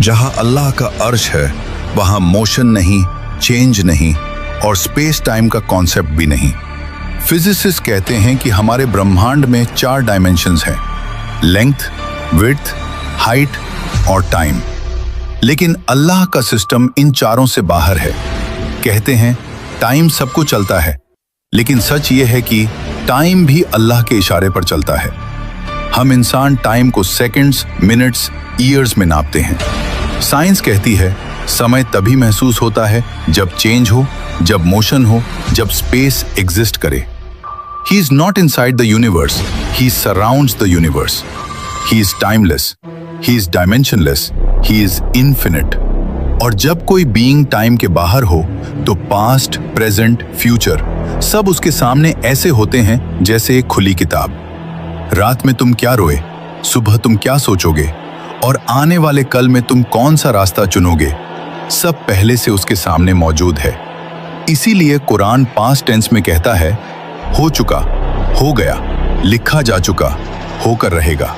जहां अल्लाह का अर्श है वहां मोशन नहीं, चेंज नहीं और स्पेस टाइम का कॉन्सेप्ट भी नहीं। फिजिसिस्ट कहते हैं कि हमारे ब्रह्मांड में 4 डायमेंशंस हैं, लेंथ, विड्थ, हाइट और टाइम। लेकिन अल्लाह का सिस्टम इन चारों से बाहर है। कहते हैं टाइम सबको चलता है, लेकिन सच ये है कि टाइम भी अल्लाह के इशारे पर चलता है। हम इंसान टाइम को सेकंड्स, मिनट्स, ईयर्स में नापते हैं। साइंस कहती है समय तभी महसूस होता है जब चेंज हो, जब मोशन हो, जब स्पेस एग्जिस्ट करे। He is not inside the universe, he surrounds the universe. He is timeless, he is dimensionless, he is infinite. और जब कोई बीइंग टाइम के बाहर हो तो पास्ट, प्रेजेंट, फ्यूचर सब उसके सामने ऐसे होते हैं जैसे एक खुली किताब। रात में तुम क्या रोए, सुबह तुम क्या सोचोगे और आने वाले कल में तुम कौन सा रास्ता चुनोगे, सब पहले से उसके सामने मौजूद है। इसीलिए कुरान पास्ट टेंस में कहता है हो चुका, हो गया, लिखा जा चुका, होकर रहेगा।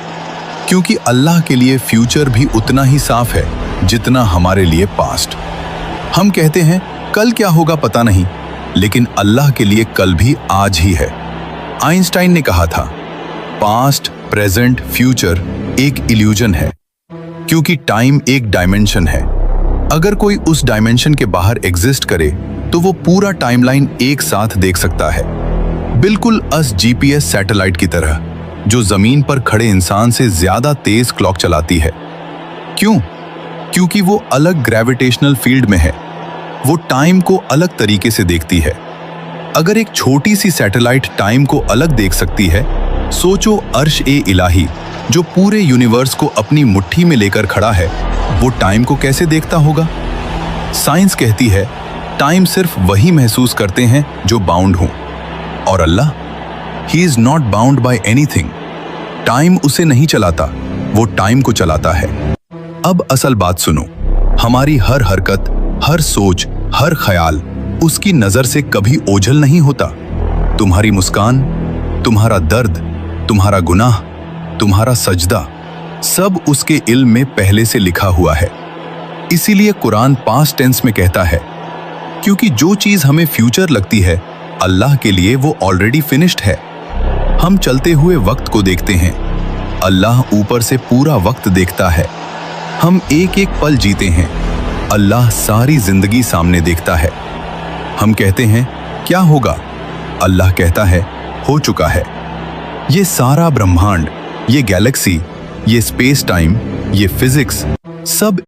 क्योंकि अल्लाह के लिए फ्यूचर भी उतना ही साफ है जितना हमारे लिए पास्ट। हम कहते हैं कल क्या होगा पता नहीं, लेकिन अल्लाह के लिए कल भी आज ही है। आइंस्टाइन ने कहा था पास्ट, प्रेजेंट, फ्यूचर एक इल्यूजन है, क्योंकि टाइम एक डायमेंशन है। अगर कोई उस डायमेंशन के बाहर एग्जिस्ट करे तो वो पूरा टाइमलाइन एक साथ देख सकता है, बिल्कुल अस जीपीएस सैटेलाइट की तरह, जो जमीन पर खड़े इंसान से ज्यादा तेज क्लॉक चलाती है। क्यों? क्योंकि वो अलग ग्रेविटेशनल फील्ड में है, वो टाइम को अलग तरीके से देखती है। अगर एक छोटी सी सैटेलाइट टाइम को अलग देख सकती है, सोचो अर्श ए इलाही जो पूरे यूनिवर्स को अपनी मुट्ठी में लेकर खड़ा है, वो टाइम को कैसे देखता होगा? साइंस कहती है टाइम सिर्फ वही महसूस करते हैं जो बाउंड हों, और Allah, he is not bound by anything. Time उसे नहीं चलाता, वो टाइम को चलाता है। अब असल बात सुनो, हमारी हर हरकत, हर सोच, हर ख्याल उसकी नजर से कभी ओझल नहीं होता। तुम्हारी मुस्कान, तुम्हारा दर्द, तुम्हारा गुनाह, तुम्हारा सजदा, सब उसके इल्म में पहले से लिखा हुआ है। इसीलिए कुरान पास्ट टेंस में कहता है, क्योंकि जो चीज हमें फ्यूचर लगती है अल्लाह के लिए वो ऑलरेडी फिनिश्ड है। हम चलते हुए वक्त को देखते हैं, अल्लाह ऊपर से पूरा वक्त देखता है। हम एक एक पल जीते हैं, अल्लाह सारी जिंदगी सामने देखता है। हम कहते हैं क्या होगा, अल्लाह कहता है हो चुका है। ये सारा ब्रह्मांड, ये गैलेक्सी, ये स्पेस टाइम, ये फिजिक्स सब